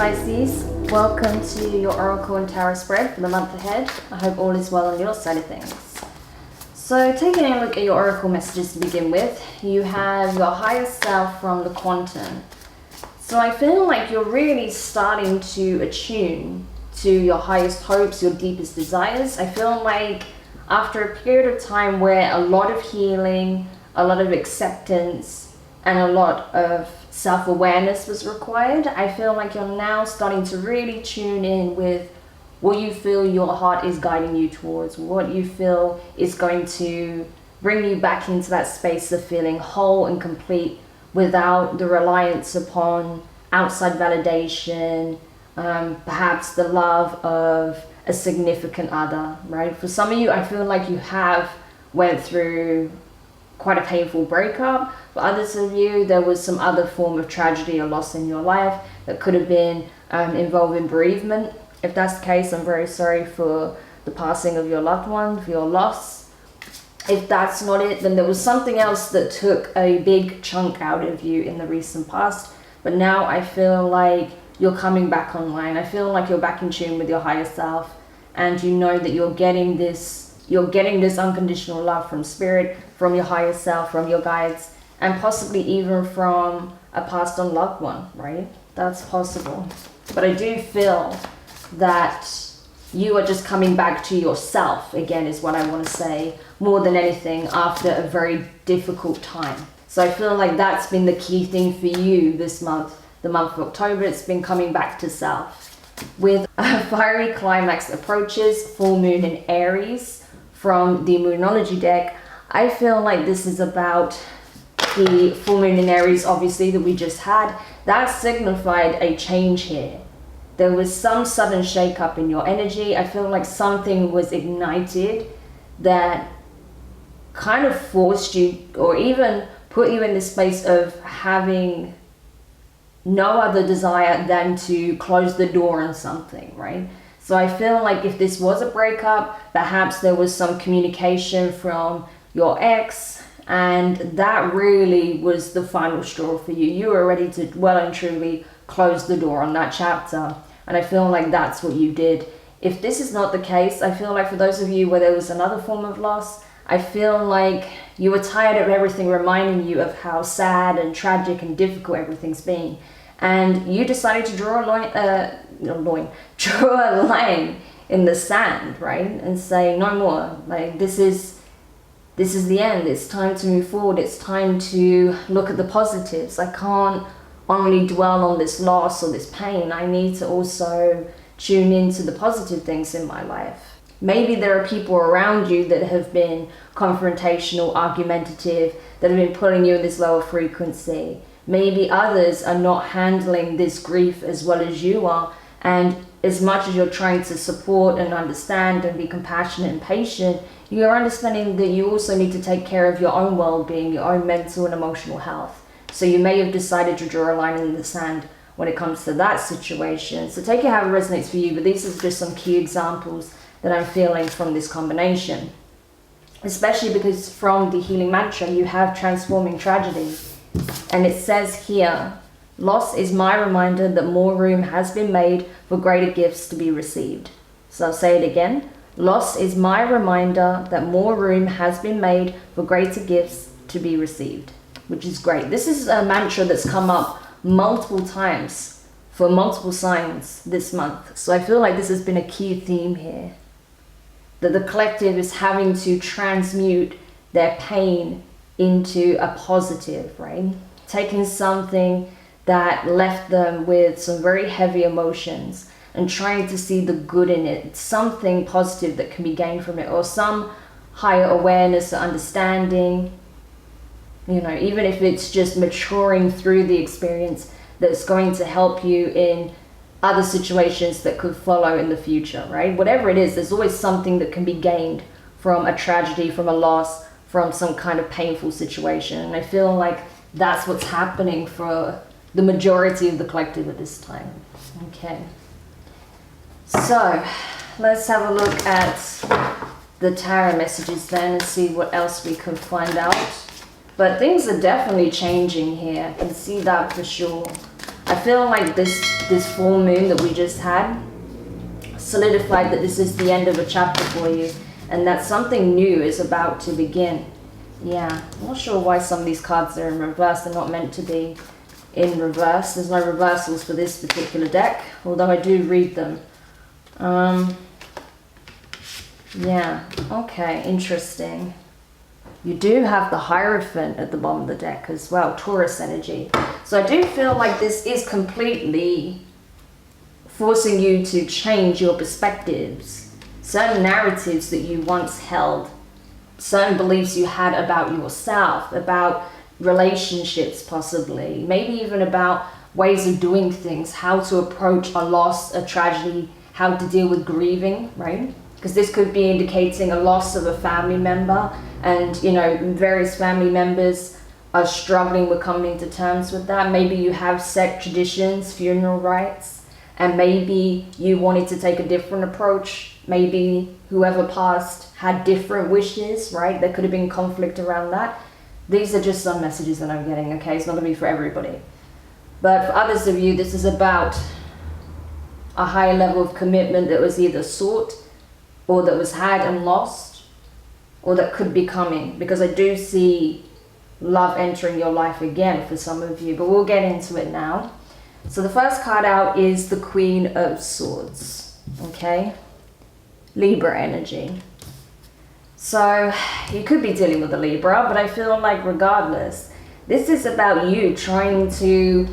Pisces, welcome to your Oracle and Tarot spread for the month ahead. I hope all is well on your side of things. So taking a look at your Oracle messages to begin with, you have your higher self from the Quantum. So I feel like you're really starting to attune to your highest hopes, your deepest desires. I feel like after a period of time where a lot of healing, a lot of acceptance, and a lot of self-awareness was required, I feel like you're now starting to really tune in with what you feel your heart is guiding you towards, what you feel is going to bring you back into that space of feeling whole and complete without the reliance upon outside validation, perhaps the love of a significant other, right? For some of you, I feel like you have went through quite a painful breakup. For others of you, there was some other form of tragedy or loss in your life that could have been involving bereavement. If that's the case, I'm very sorry for the passing of your loved one, for your loss. If that's not it, then there was something else that took a big chunk out of you in the recent past. But now I feel like you're coming back online. I feel like you're back in tune with your higher self, and you know that you're getting this unconditional love from spirit, from your higher self, from your guides, and possibly even from a passed on loved one, right? That's possible. But I do feel that you are just coming back to yourself again, is what I want to say, more than anything, after a very difficult time. So I feel like that's been the key thing for you this month, the month of October. It's been coming back to self. With a fiery climax approaches, full moon in Aries from the Moonology deck, I feel like this is about the full moon in Aries, obviously, that we just had. That signified a change here. There was some sudden shake-up in your energy. I feel like something was ignited that kind of forced you, or even put you in this space of having no other desire than to close the door on something, right? So I feel like if this was a breakup, perhaps there was some communication from your ex, and that really was the final straw for you. You were ready to well and truly close the door on that chapter. And I feel like that's what you did. If this is not the case, I feel like for those of you where there was another form of loss, I feel like you were tired of everything reminding you of how sad and tragic and difficult everything's been. And you decided to draw a line in the sand, right? And say, no more. Like, this is the end. It's time to move forward. It's time to look at the positives. I can't only dwell on this loss or this pain. I need to also tune into the positive things in my life. Maybe there are people around you that have been confrontational, argumentative, that have been putting you in this lower frequency. Maybe others are not handling this grief as well as you are. And as much as you're trying to support and understand and be compassionate and patient, you're understanding that you also need to take care of your own well-being, your own mental and emotional health. So you may have decided to draw a line in the sand when it comes to that situation. So take it how it resonates for you, but these are just some key examples that I'm feeling from this combination. Especially because from the healing mantra, you have transforming tragedy. And it says here, loss is my reminder that more room has been made for greater gifts to be received. So I'll say it again. Loss is my reminder that more room has been made for greater gifts to be received, which is great. This is a mantra that's come up multiple times for multiple signs this month. So I feel like this has been a key theme here, that the collective is having to transmute their pain into a positive, right? Taking something that left them with some very heavy emotions and trying to see the good in it, something positive that can be gained from it, or some higher awareness or understanding, you know, even if it's just maturing through the experience that's going to help you in other situations that could follow in the future, right? Whatever it is, there's always something that can be gained from a tragedy, from a loss, from some kind of painful situation. And I feel like that's what's happening for the majority of the collective at this time. Okay. So let's have a look at the tarot messages then and see what else we can find out. But things are definitely changing here. I can see that for sure. I feel like this full moon that we just had solidified that this is the end of a chapter for you, and that something new is about to begin. Yeah, I'm not sure why some of these cards are in reverse. They're not meant to be in reverse. There's no reversals for this particular deck, although I do read them. Yeah, okay, interesting. You do have the Hierophant at the bottom of the deck as well, Taurus energy. So I do feel like this is completely forcing you to change your perspectives, certain narratives that you once held, certain beliefs you had about yourself, about relationships possibly, maybe even about ways of doing things, how to approach a loss, a tragedy, how to deal with grieving, right? Because this could be indicating a loss of a family member, and you know, various family members are struggling with coming to terms with that. Maybe you have set traditions, funeral rites, and maybe you wanted to take a different approach. Maybe whoever passed had different wishes, right? There could have been conflict around that. These are just some messages that I'm getting, okay? It's not going to be for everybody. But for others of you, this is about a higher level of commitment that was either sought, or that was had and lost, or that could be coming. Because I do see love entering your life again for some of you, but we'll get into it now. So the first card out is the Queen of Swords, okay? Libra energy. So you could be dealing with a Libra, but I feel like regardless, this is about you trying to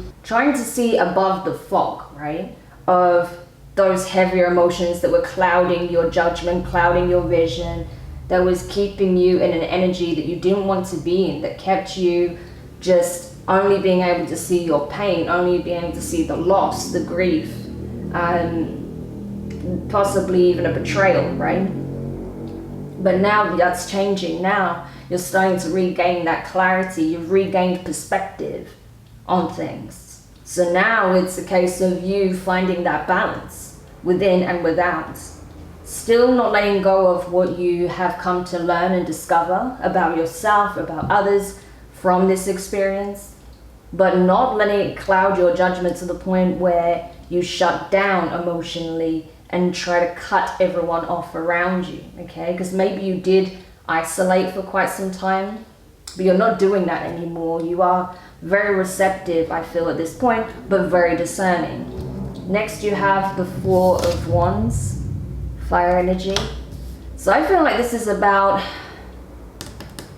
see above the fog, right? Of those heavier emotions that were clouding your judgment, clouding your vision, that was keeping you in an energy that you didn't want to be in, that kept you just only being able to see your pain, only being able to see the loss, the grief, possibly even a betrayal, right? But now that's changing. Now you're starting to regain that clarity. You've regained perspective on things. So now it's a case of you finding that balance within and without. Still not letting go of what you have come to learn and discover about yourself, about others from this experience, but not letting it cloud your judgment to the point where you shut down emotionally and try to cut everyone off around you, okay? Because maybe you did isolate for quite some time, but you're not doing that anymore. You are very receptive, I feel, at this point, but very discerning. Next, you have the Four of Wands, fire energy. So I feel like this is about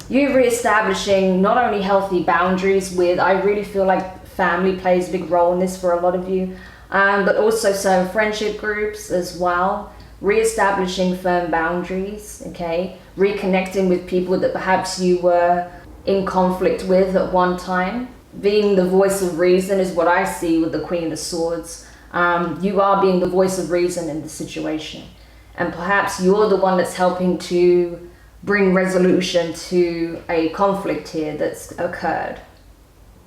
you reestablishing not only healthy boundaries with, I really feel like family plays a big role in this for a lot of you, but also some friendship groups as well. Reestablishing firm boundaries, okay? Reconnecting with people that perhaps you were in conflict with at one time. Being the voice of reason is what I see with the Queen of Swords. You are being the voice of reason in the situation. And perhaps you're the one that's helping to bring resolution to a conflict here that's occurred.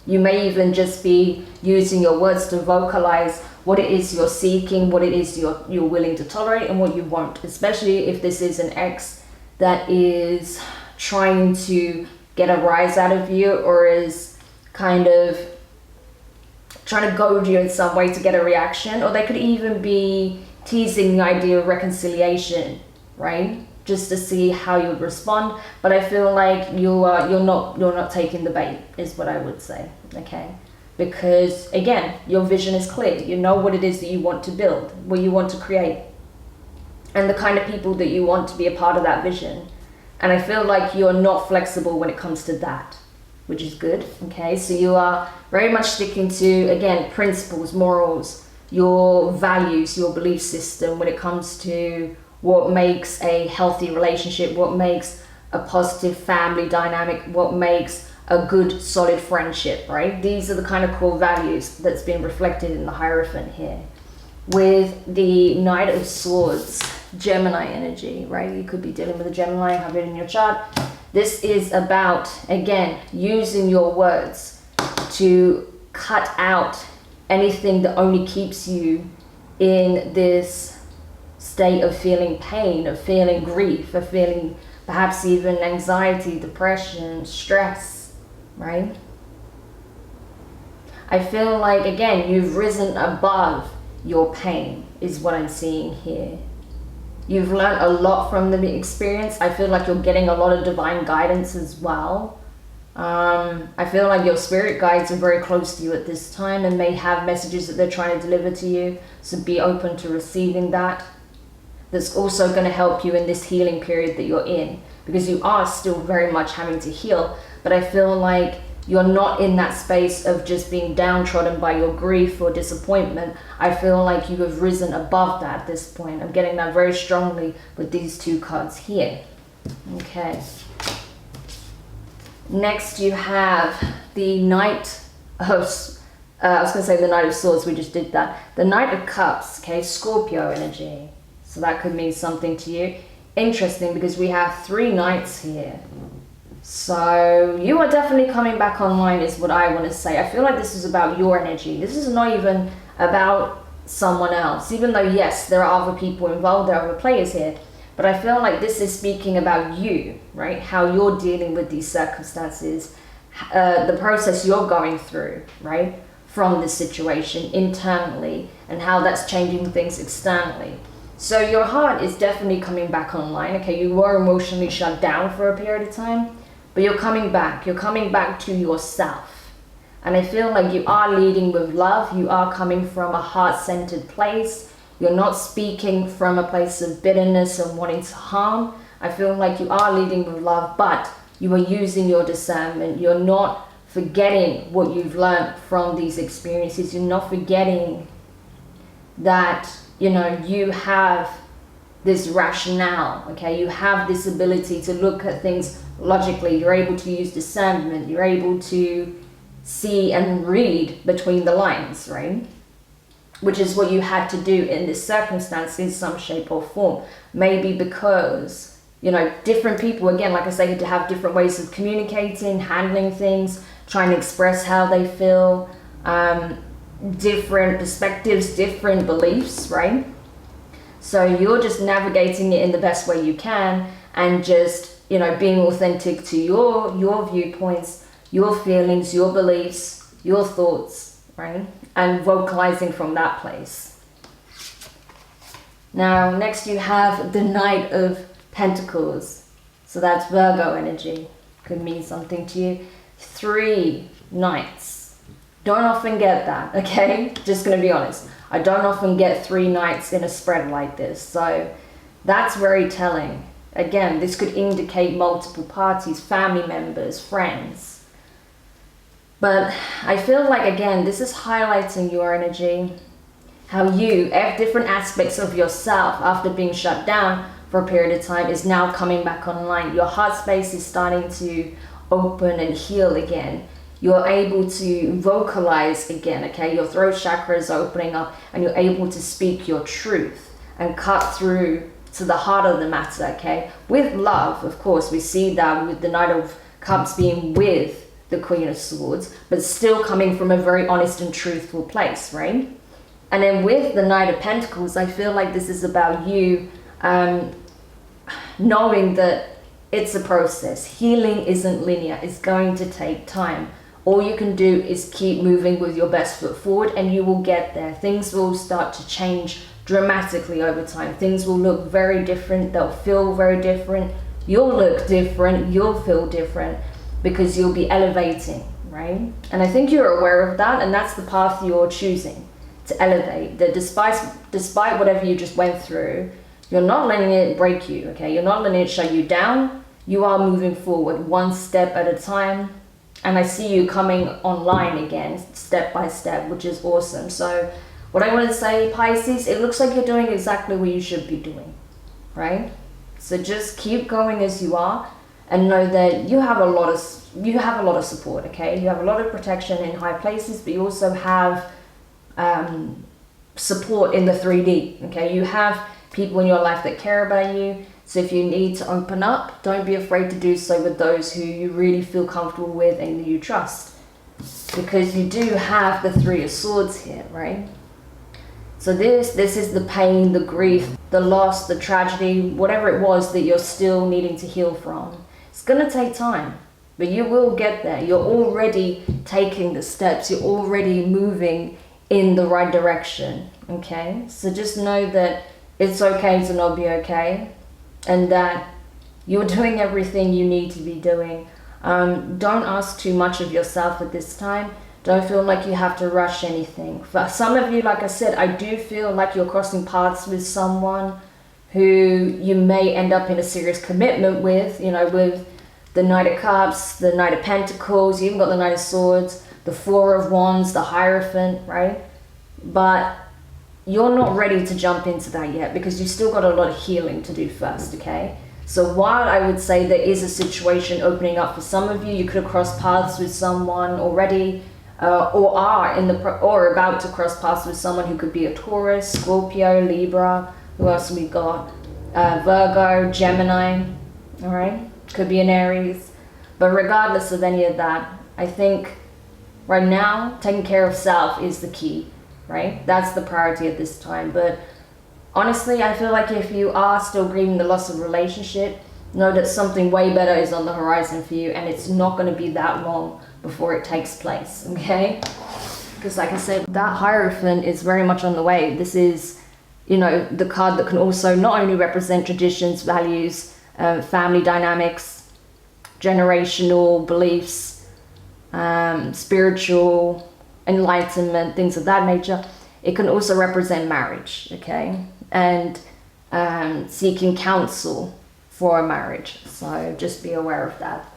You may even just be using your words to vocalize what it is you're seeking, what it is you're willing to tolerate, and what you won't. Especially if this is an ex that is trying to get a rise out of you, or is kind of trying to goad you in some way to get a reaction, or they could even be teasing the idea of reconciliation, right? Just to see how you would respond. But I feel like you're not taking the bait, is what I would say, okay? Because again, your vision is clear. You know what it is that you want to build, what you want to create, and the kind of people that you want to be a part of that vision. And I feel like you're not flexible when it comes to that, which is good, okay? So you are very much sticking to, again, principles, morals, your values, your belief system when it comes to what makes a healthy relationship, what makes a positive family dynamic, what makes a good, solid friendship, right? These are the kind of core values that's been reflected in the Hierophant here. With the Knight of Swords, Gemini energy, right? You could be dealing with a Gemini, have it in your chart. This is about, again, using your words to cut out anything that only keeps you in this state of feeling pain, of feeling grief, of feeling perhaps even anxiety, depression, stress, right? I feel like, again, you've risen above your pain, is what I'm seeing here. You've learned a lot from the experience. I feel like you're getting a lot of divine guidance as well. I feel like your spirit guides are very close to you at this time and may have messages that they're trying to deliver to you. So be open to receiving that. That's also going to help you in this healing period that you're in, because you are still very much having to heal. But I feel like you're not in that space of just being downtrodden by your grief or disappointment. I feel like you have risen above that at this point. I'm getting that very strongly with these two cards here. Okay. Next you have the Knight of, I was going to say the Knight of Swords, we just did that. The Knight of Cups, okay, Scorpio energy. So that could mean something to you. Interesting, because we have 3 knights here. So you are definitely coming back online is what I want to say. I feel like this is about your energy. This is not even about someone else. Even though, yes, there are other people involved, there are other players here. But I feel like this is speaking about you, right? How you're dealing with these circumstances, the process you're going through, right? From this situation internally, and how that's changing things externally. So your heart is definitely coming back online. Okay, you were emotionally shut down for a period of time, but you're coming back. You're coming back to yourself. And I feel like you are leading with love. You are coming from a heart-centered place. You're not speaking from a place of bitterness and wanting to harm. I feel like you are leading with love, but you are using your discernment. You're not forgetting what you've learned from these experiences. You're not forgetting that, you know, you have this rationale, okay? You have this ability to look at things logically. You're able to use discernment. You're able to see and read between the lines, right? Which is what you had to do in this circumstance in some shape or form. Maybe because, you know, different people, again, like I say, to have different ways of communicating, handling things, trying to express how they feel, different perspectives, different beliefs, right? So you're just navigating it in the best way you can and just, you know, being authentic to your viewpoints, your feelings, your beliefs, your thoughts, right? And vocalizing from that place. Now, next you have the Knight of Pentacles. So that's Virgo energy. Could mean something to you. 3 knights. Don't often get that, okay? Just gonna be honest. I don't often get 3 knights in a spread like this. So that's very telling. Again, this could indicate multiple parties, family members, friends. But I feel like, again, this is highlighting your energy, how you, different aspects of yourself after being shut down for a period of time is now coming back online. Your heart space is starting to open and heal again. You're able to vocalize again, okay? Your throat chakra is opening up and you're able to speak your truth and cut through to the heart of the matter, okay? With love, of course, we see that with the Knight of Cups being with the Queen of Swords, but still coming from a very honest and truthful place, right? And then with the Knight of Pentacles, I feel like this is about you knowing that it's a process. Healing isn't linear. It's going to take time. All you can do is keep moving with your best foot forward and you will get there. Things will start to change dramatically over time. Things will look very different. They'll feel very different. You'll look different. You'll feel different, because you'll be elevating, right? And I think you're aware of that, and that's the path you're choosing, to elevate. That despite whatever you just went through, you're not letting it break you, okay? You're not letting it shut you down. You are moving forward one step at a time. And I see you coming online again, step by step, which is awesome. So what I want to say, Pisces, it looks like you're doing exactly what you should be doing, right? So just keep going as you are. And know that you have a lot of support, okay? You have a lot of protection in high places, but you also have support in the 3D, okay? You have people in your life that care about you. So if you need to open up, don't be afraid to do so with those who you really feel comfortable with and you trust. Because you do have the 3 of Swords here, right? So this is the pain, the grief, the loss, the tragedy, whatever it was that you're still needing to heal from. It's going to take time. but you will get there. You're already taking the steps. You're already moving in the right direction, okay? So just know that it's okay to not be okay, and that you're doing everything you need to be doing. Don't ask too much of yourself at this time. Don't feel like you have to rush anything. For some of you, like I said, I do feel like you're crossing paths with someone who you may end up in a serious commitment with, you know, with the Knight of Cups, the Night of Pentacles, you even got the Knight of Swords, the Four of Wands, the Hierophant, right? But you're not ready to jump into that yet because you've still got a lot of healing to do first, okay? So while I would say there is a situation opening up for some of you, you could have crossed paths with someone already, or are or about to cross paths with someone who could be a Taurus, Scorpio, Libra. Who else we got? Virgo, Gemini. All right, could be an Aries. But regardless of any of that, I think right now taking care of self is the key, right? That's the priority at this time. But honestly, I feel like if you are still grieving the loss of relationship, know that something way better is on the horizon for you, and it's not going to be that long before it takes place, okay? Because like I said, that Hierophant is very much on the way. This is, you know, the card that can also not only represent traditions, values, family dynamics, generational beliefs, spiritual enlightenment, things of that nature. It can also represent marriage, okay? And seeking counsel for a marriage. So just be aware of that.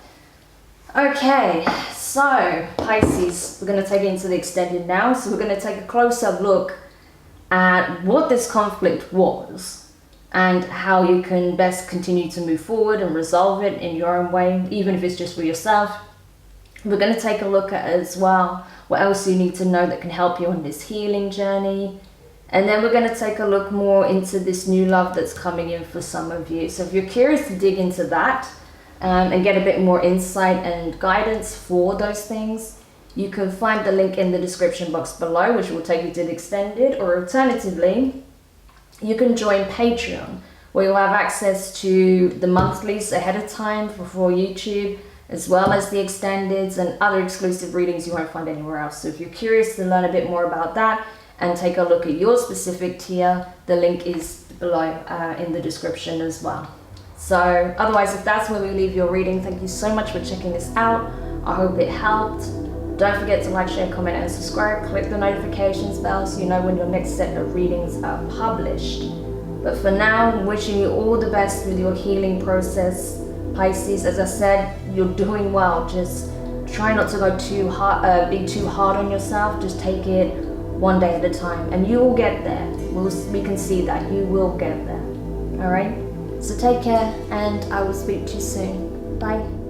Okay, so Pisces, we're going to take it into the extended now. So we're going to take a closer look at what this conflict was and how you can best continue to move forward and resolve it in your own way, even if it's just for yourself. We're going to take a look at as well what else you need to know that can help you on this healing journey. And then we're going to take a look more into this new love that's coming in for some of you. So if you're curious to dig into that and get a bit more insight and guidance for those things, you can find the link in the description box below, which will take you to the extended, or alternatively, you can join Patreon, where you'll have access to the monthlies ahead of time for YouTube, as well as the extendeds and other exclusive readings you won't find anywhere else. So if you're curious to learn a bit more about that and take a look at your specific tier, the link is below in the description as well. So otherwise, if that's where we leave your reading, thank you so much for checking this out. I hope it helped. Don't forget to like, share, comment, and subscribe. Click the notifications bell so you know when your next set of readings are published. But for now, I'm wishing you all the best with your healing process. Pisces, as I said, you're doing well. Just try not to go too hard, be too hard on yourself. Just take it one day at a time, and you will get there. We can see that you will get there. All right. So take care, and I will speak to you soon. Bye.